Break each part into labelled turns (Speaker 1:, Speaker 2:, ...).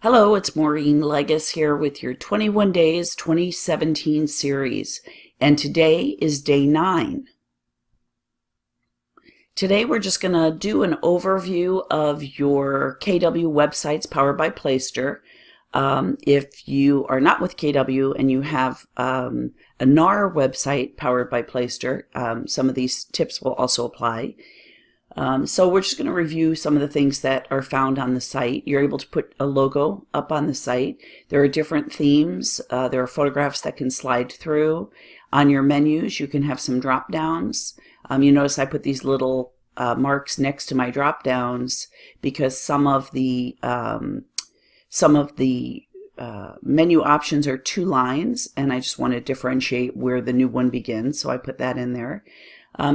Speaker 1: Hello, it's Maureen Legas here with your 21 Days 2017 series, and today is day 9. Today we're just going to do an overview of your KW websites powered by Playster. If you are not with KW and you have a NAR website powered by Playster, some of these tips will also apply. So we're just going to review some of the things that are found on the site. You're able to put a logo up on the site. There are different themes. There are photographs that can slide through. On your menus, you can have some drop downs. You notice I put these little marks next to my drop downs because some of the menu options are 2 lines, and I just want to differentiate where the new one begins, so I put that in there.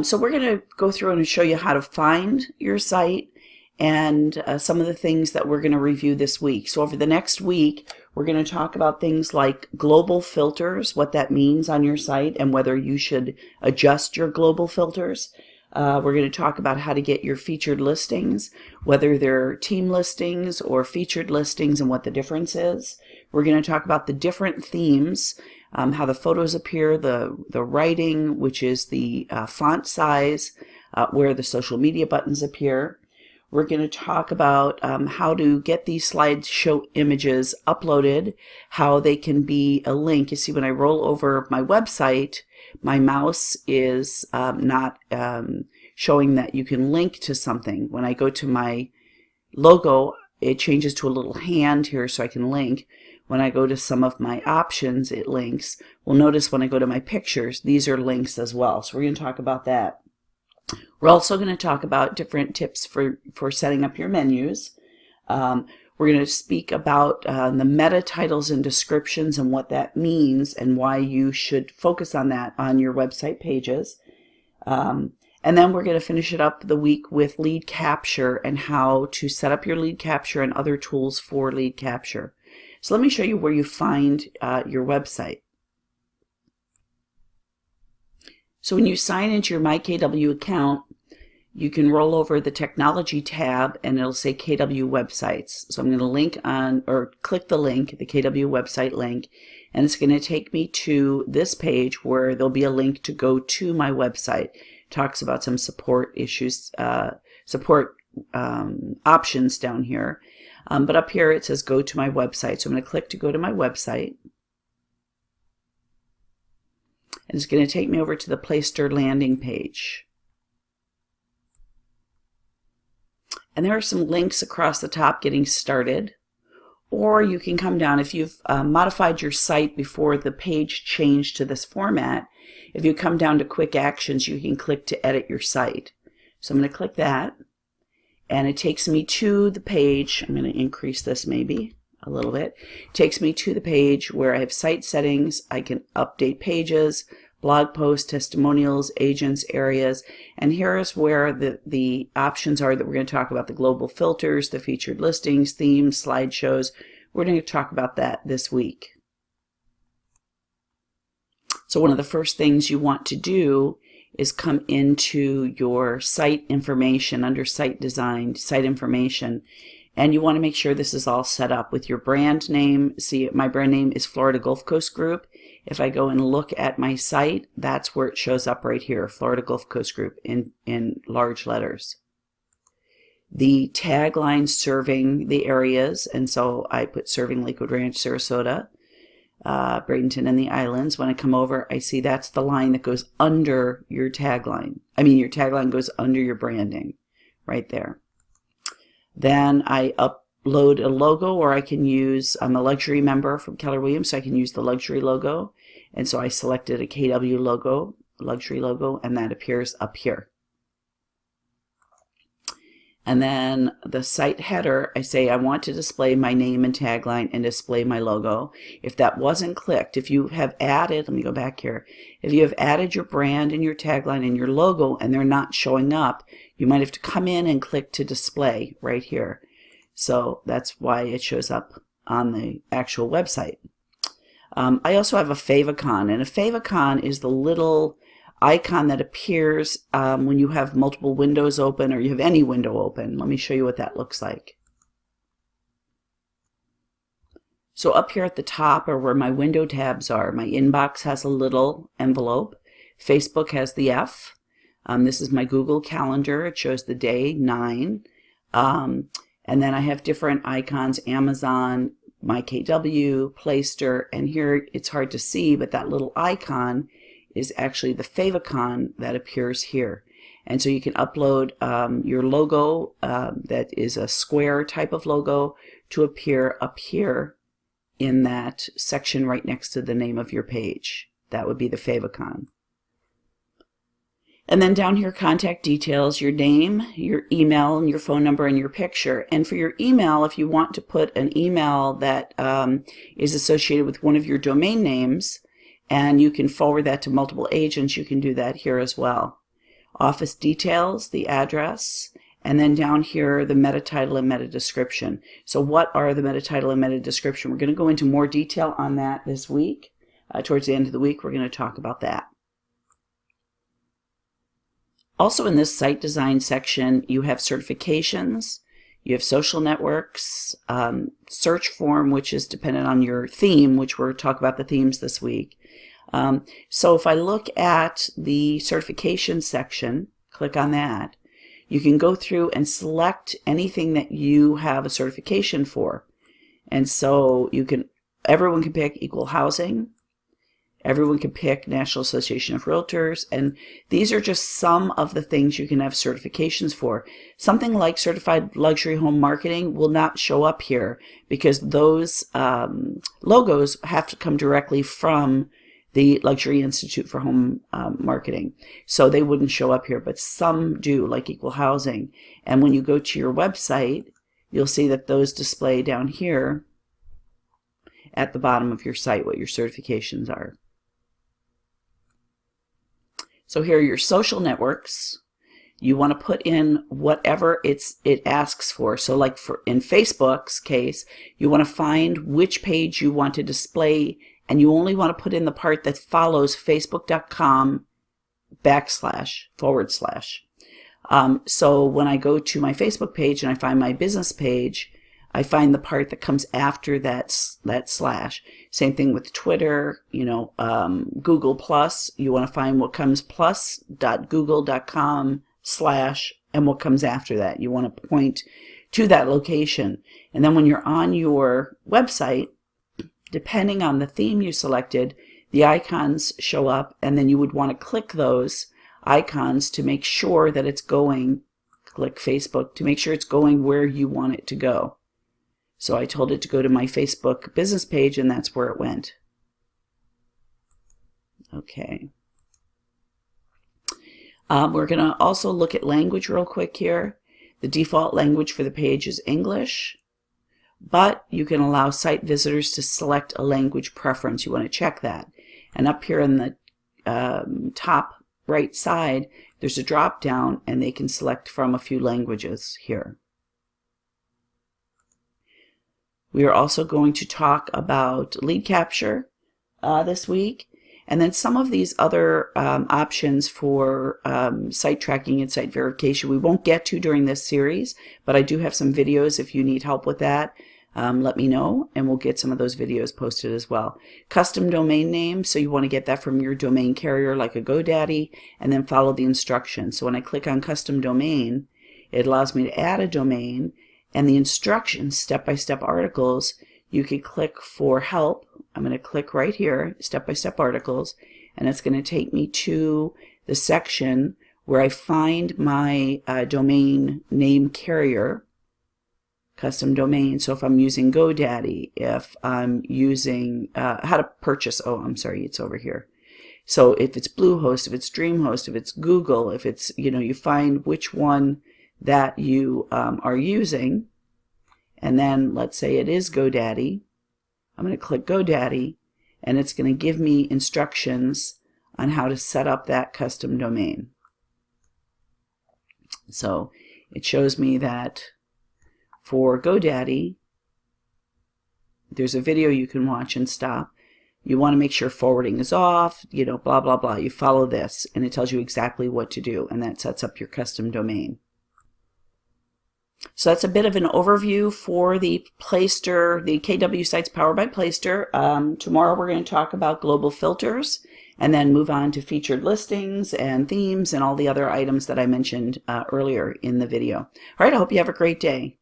Speaker 1: So we're going to go through and show you how to find your site and some of the things that we're going to review this week. So over the next week, we're going to talk about things like global filters, what that means on your site, and whether you should adjust your global filters. We're going to talk about how to get your featured listings, whether they're team listings or featured listings and what the difference is. We're going to talk about the different themes, how the photos appear, the writing, which is the font size, where the social media buttons appear. We're going to talk about how to get these slideshow images uploaded, how they can be a link. You see, when I roll over my website, my mouse is not showing that you can link to something. When I go to my logo, it changes to a little hand here so I can link. When I go to some of my options, it links. Well, notice when I go to my pictures, these are links as well. So we're going to talk about that. We're also going to talk about different tips for setting up your menus. We're going to speak about the meta titles and descriptions and what that means and why you should focus on that on your website pages. And then we're going to finish it up the week with lead capture and how to set up your lead capture and other tools for lead capture. So let me show you where you find your website. So when you sign into your MyKW account, you can roll over the technology tab and it'll say KW websites. So I'm going to link on, or click the link, the KW website link, and it's going to take me to this page where there'll be a link to go to my website. It talks about some support issues, options down here. But up here it says go to my website. So I'm going to click to go to my website. And it's going to take me over to the Playster landing page. And there are some links across the top getting started. Or you can come down if you've modified your site before the page changed to this format. If you come down to quick actions, you can click to edit your site. So I'm going to click that. And it takes me to the page. I'm going to increase this maybe a little bit. It takes me to the page where I have site settings. I can update pages, blog posts, testimonials, agents, areas. And here is where the options are that we're going to talk about: the global filters, the featured listings, themes, slideshows. We're going to talk about that this week. So one of the first things you want to do is come into your site information under site design, site information, and you want to make sure this is all set up with your brand name. See, my brand name is Florida Gulf Coast Group. If I go and look at my site, that's where it shows up right here, Florida Gulf Coast Group in large letters. The tagline serving the areas, and so I put serving Lakewood Ranch, Sarasota, Bradenton, and the islands. When I come over, I see that's the line that goes under your tagline. I mean, your tagline goes under your branding right there. Then I upload a logo, or I can use, I'm a luxury member from Keller Williams, so I can use the luxury logo. And so I selected a KW logo, luxury logo, and that appears up here. And then the site header, I say I want to display my name and tagline and display my logo. If that wasn't clicked, if you have added, let me go back here. If you have added your brand and your tagline and your logo and they're not showing up, you might have to come in and click to display right here. So that's why it shows up on the actual website. I also have a favicon, and a favicon is the little icon that appears when you have multiple windows open, or you have any window open. Let me show you what that looks like. So up here at the top are where my window tabs are. My inbox has a little envelope. Facebook has the F. This is my Google Calendar. It shows the day, 9. And then I have different icons, Amazon, my KW, Playster, and here it's hard to see, but that little icon is actually the favicon that appears here. And so you can upload your logo that is a square type of logo to appear up here in that section right next to the name of your page. That would be the favicon. And then down here, contact details, your name, your email, and your phone number, and your picture. And for your email, if you want to put an email that is associated with one of your domain names, and you can forward that to multiple agents, you can do that here as well. Office details, the address, and then down here, the meta title and meta description. So what are the meta title and meta description? We're going to go into more detail on that this week. Towards the end of the week, we're going to talk about that. Also in this site design section, you have certifications, you have social networks, search form, which is dependent on your theme, which we're talking about the themes this week. So if I look at the certification section, click on that, you can go through and select anything that you have a certification for. And so everyone can pick equal housing. Everyone can pick National Association of Realtors, and these are just some of the things you can have certifications for. Something like Certified Luxury Home Marketing will not show up here because those logos have to come directly from the Luxury Institute for Home Marketing. So they wouldn't show up here, but some do, like Equal Housing. And when you go to your website, you'll see that those display down here at the bottom of your site what your certifications are. So here are your social networks. You want to put in whatever it asks for. So like in Facebook's case, you want to find which page you want to display, and you only want to put in the part that follows facebook.com//. So when I go to my Facebook page and I find my business page, I find the part that comes after that slash. Same thing with Twitter, Google Plus. You want to find what comes plus.google.com/ and what comes after that. You want to point to that location. And then when you're on your website, depending on the theme you selected, the icons show up, and then you would want to click those icons to make sure that it's going, click Facebook, to make sure it's going where you want it to go. So I told it to go to my Facebook business page, and that's where it went. Okay. We're going to also look at language real quick here. The default language for the page is English, but you can allow site visitors to select a language preference. You want to check that. And up here in the top right side, there's a drop down, and they can select from a few languages here. We are also going to talk about lead capture this week, and then some of these other options for site tracking and site verification we won't get to during this series, but I do have some videos if you need help with that. Let me know, and we'll get some of those videos posted as well. Custom domain name, so you want to get that from your domain carrier like a GoDaddy, and then follow the instructions. So when I click on custom domain, it allows me to add a domain, and the instructions, step-by-step articles, you can click for help. I'm going to click right here, step-by-step articles, and it's going to take me to the section where I find my domain name carrier, custom domain. So if I'm using GoDaddy, if I'm using how to purchase, it's over here. So if it's Bluehost, if it's DreamHost, if it's Google, if it's, you find which one that you are using, and then let's say it is GoDaddy. I'm going to click GoDaddy, and it's going to give me instructions on how to set up that custom domain. So it shows me that for GoDaddy, there's a video you can watch and stop. You want to make sure forwarding is off, blah, blah, blah. You follow this, and it tells you exactly what to do, and that sets up your custom domain. So that's a bit of an overview for the Playster, the KW sites powered by Playster. Tomorrow we're going to talk about global filters and then move on to featured listings and themes and all the other items that I mentioned earlier in the video. All right, I hope you have a great day.